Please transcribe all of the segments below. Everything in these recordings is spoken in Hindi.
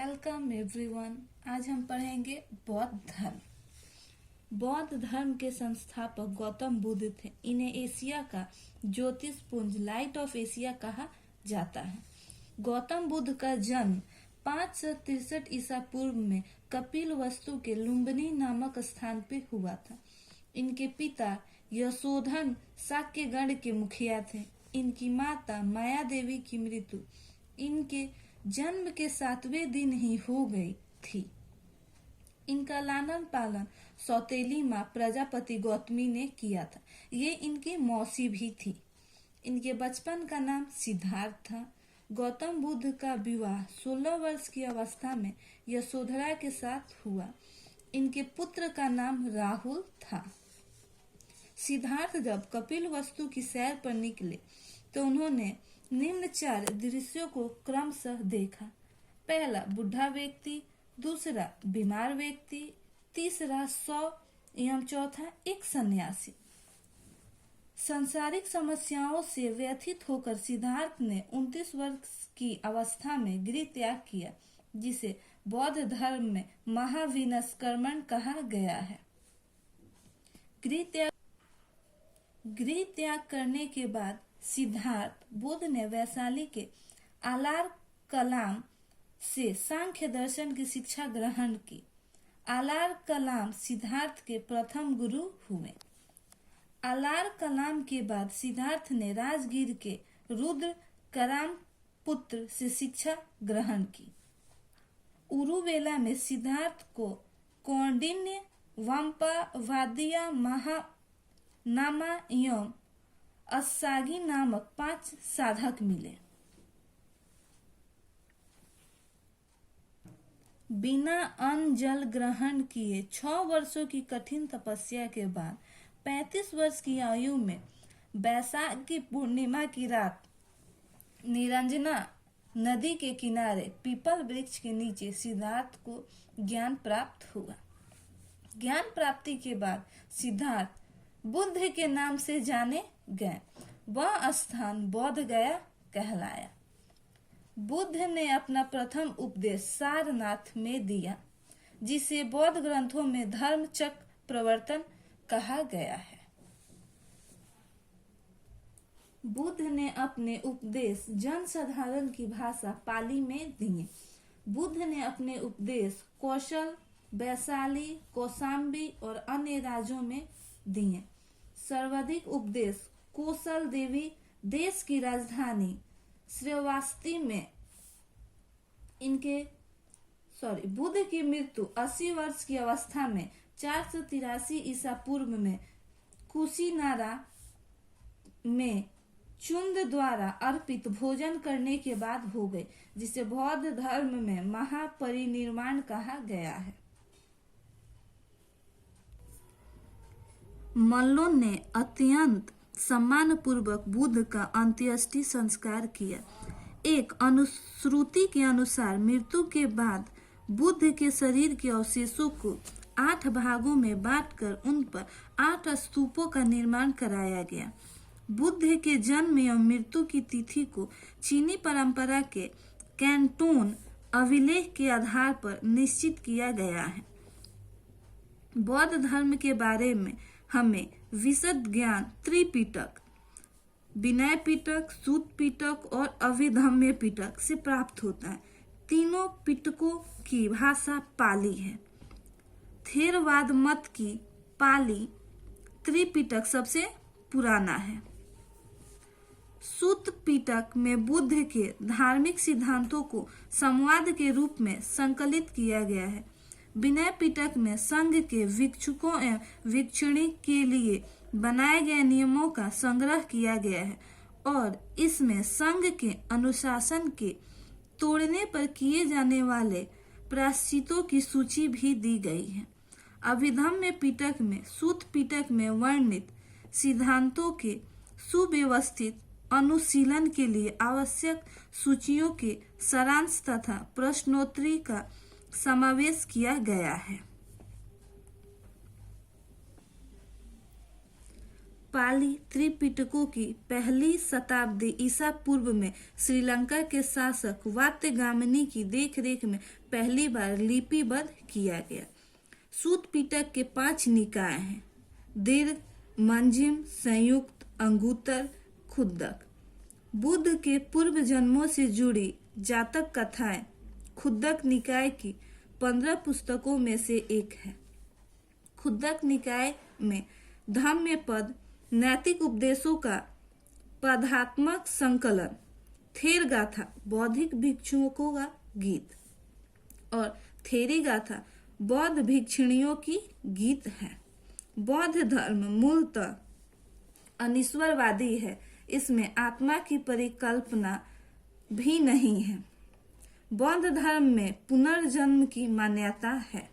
Welcome everyone. आज हम पढ़ेंगे बौद्ध धर्म। बौद्ध धर्म के संस्थापक गौतम बुद्ध थे। इन्हें एशिया का ज्योतिष पुंज लाइट ऑफ एशिया कहा जाता है। गौतम बुद्ध का जन्म 563 ईसा पूर्व में कपिल वस्तु के लुम्बिनी नामक स्थान पे हुआ था। इनके पिता यशोधन शाक्य गण के मुखिया थे। इनकी माता माया देवी की मृत्यु इनके जन्म के 7वें दिन ही हो गई थी। इनका लालन पालन सौतेली माँ प्रजापति गौतमी ने किया था। ये इनकी मौसी भी थी। इनके बचपन का नाम सिद्धार्थ था। गौतम बुद्ध का विवाह 16 वर्ष की अवस्था में यशोधरा के साथ हुआ। इनके पुत्र का नाम राहुल था। सिद्धार्थ जब कपिल वस्तु की सैर पर निकले तो उन्होंने निम्न 4 दृश्यों को क्रमशः देखा। पहला बुढ़ा व्यक्ति, दूसरा बीमार व्यक्ति, तीसरा 100 एवं चौथा एक सन्यासी। सांसारिक समस्याओं से व्यथित होकर सिद्धार्थ ने 29 वर्ष की अवस्था में गृह त्याग किया, जिसे बौद्ध धर्म में महाविनष्कर्मण कहा गया है। गृह त्याग करने के बाद सिद्धार्थ बुद्ध ने वैशाली के आलार कलाम से सांख्य दर्शन की शिक्षा ग्रहण की। आलार कलाम सिद्धार्थ के प्रथम गुरु हुए। आलार कलाम के बाद सिद्धार्थ ने राजगीर के रुद्र कराम पुत्र से शिक्षा ग्रहण की। उरुवेला में सिद्धार्थ को कौंडिन्य, वंपा, वादिया, नामा एवं अस्सागी नामक 5 साधक मिले। बिना अन्न जल ग्रहण किए 6 वर्षों की कठिन तपस्या के बाद 35 वर्ष की आयु में बैसाख की पूर्णिमा की रात निरंजना नदी के किनारे पीपल वृक्ष के नीचे सिद्धार्थ को ज्ञान प्राप्त हुआ। ज्ञान प्राप्ति के बाद सिद्धार्थ बुद्ध के नाम से जाने गए। वह स्थान बोध गया कहलाया। बुद्ध ने अपना प्रथम उपदेश सारनाथ में दिया, जिसे बौद्ध ग्रंथों में धर्म चक्र प्रवर्तन कहा गया है। बुद्ध ने अपने उपदेश जनसाधारण की भाषा पाली में दिए। बुद्ध ने अपने उपदेश कौशल, वैशाली, कौशाम्बी और अन्य राज्यों में दिए। सर्वाधिक उपदेश कोसल देवी देश की राजधानी श्रावस्ती में बुद्ध की मृत्यु 80 वर्ष की अवस्था में 483 ईसा पूर्व में कुशीनारा में चुंद द्वारा अर्पित भोजन करने के बाद हो गई, जिसे बौद्ध धर्म में महापरिनिर्वाण कहा गया है। मल्लों ने अत्यंत सम्मानपूर्वक बुद्ध का अंत्येष्टि संस्कार किया। एक अनुश्रुति के अनुसार मृत्यु के बाद बुद्ध के शरीर के अवशेषों को 8 भागों में बांटकर उन पर 8 स्तूपों का निर्माण कराया गया। बुद्ध के जन्म एवं मृत्यु की तिथि को चीनी परंपरा के कैंटोन अभिलेख के आधार पर निश्चित किया गया है। बौद्ध धर्म के बारे में हमें विशद ज्ञान त्रिपिटक, विनय पिटक, सूत पिटक और अभिधम्य पिटक से प्राप्त होता है। तीनों पिटकों की भाषा पाली है। थेरवाद मत की पाली त्रिपिटक सबसे पुराना है। सूत पिटक में बुद्ध के धार्मिक सिद्धांतों को संवाद के रूप में संकलित किया गया है। विनय पिटक में संघ के भिक्षुकों एवं भिक्षुणी के लिए बनाए गए नियमों का संग्रह किया गया है और इसमें संघ के अनुशासन के तोड़ने पर किए जाने वाले प्रायश्चितों की सूची भी दी गई है। अभिधम्य पिटक में सूत पिटक में वर्णित सिद्धांतों के सुव्यवस्थित अनुशीलन के लिए आवश्यक सूचियों के सारांश तथा प्रश्नोत्तरी का समावेश किया गया है। पाली त्रिपिटकों की पहली शताब्दी ईसा पूर्व में श्रीलंका के शासक वात्यगामिनी की देखरेख में पहली बार लिपिबद्ध किया गया। सूत पिटक के 5 निकाय हैं: दीर्घ, मंजिम, संयुक्त, अंगुत्तर, खुद्दक। बुद्ध के पूर्व जन्मों से जुड़ी जातक कथाएं खुद्दक निकाय की 15 पुस्तकों में से एक है। खुद्दक निकाय में धम्म पद, नैतिक उपदेशों का पदात्मक संकलन, थेर गाथा, बौद्धिक भिक्षुओं का गीत और थेरी गाथा, बौद्ध भिक्षुणियों की गीत है। बौद्ध धर्म मूलतः अनिश्वरवादी है। इसमें आत्मा की परिकल्पना भी नहीं है। बौद्ध धर्म में पुनर्जन्म की मान्यता है।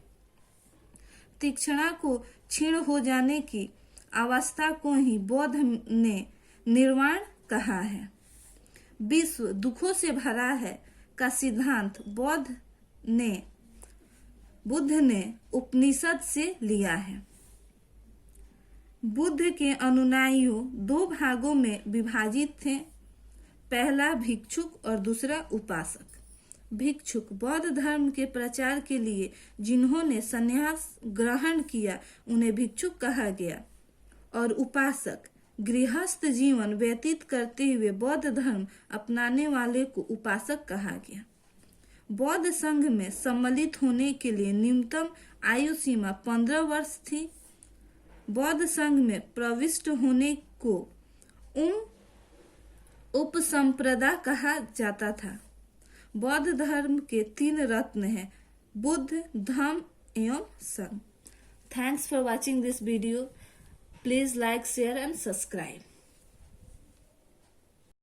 तीक्ष्णता को क्षीण हो जाने की अवस्था को ही बौद्ध ने निर्वाण कहा है। विश्व दुखों से भरा है का सिद्धांत बुद्ध ने उपनिषद से लिया है। बुद्ध के अनुयायियों 2 भागों में विभाजित थे। पहला भिक्षुक और दूसरा उपासक। भिक्षुक बौद्ध धर्म के प्रचार के लिए जिन्होंने संन्यास ग्रहण किया उन्हें भिक्षुक कहा गया, और उपासक गृहस्थ जीवन व्यतीत करते हुए बौद्ध धर्म अपनाने वाले को उपासक कहा गया। बौद्ध संघ में सम्मिलित होने के लिए न्यूनतम आयु सीमा 15 वर्ष थी। बौद्ध संघ में प्रविष्ट होने को उपसंप्रदा कहा जाता था। बौद्ध धर्म के 3 रत्न हैं: बुद्ध, धम्म एवं संघ। Thanks for watching this video. Please like, share and subscribe.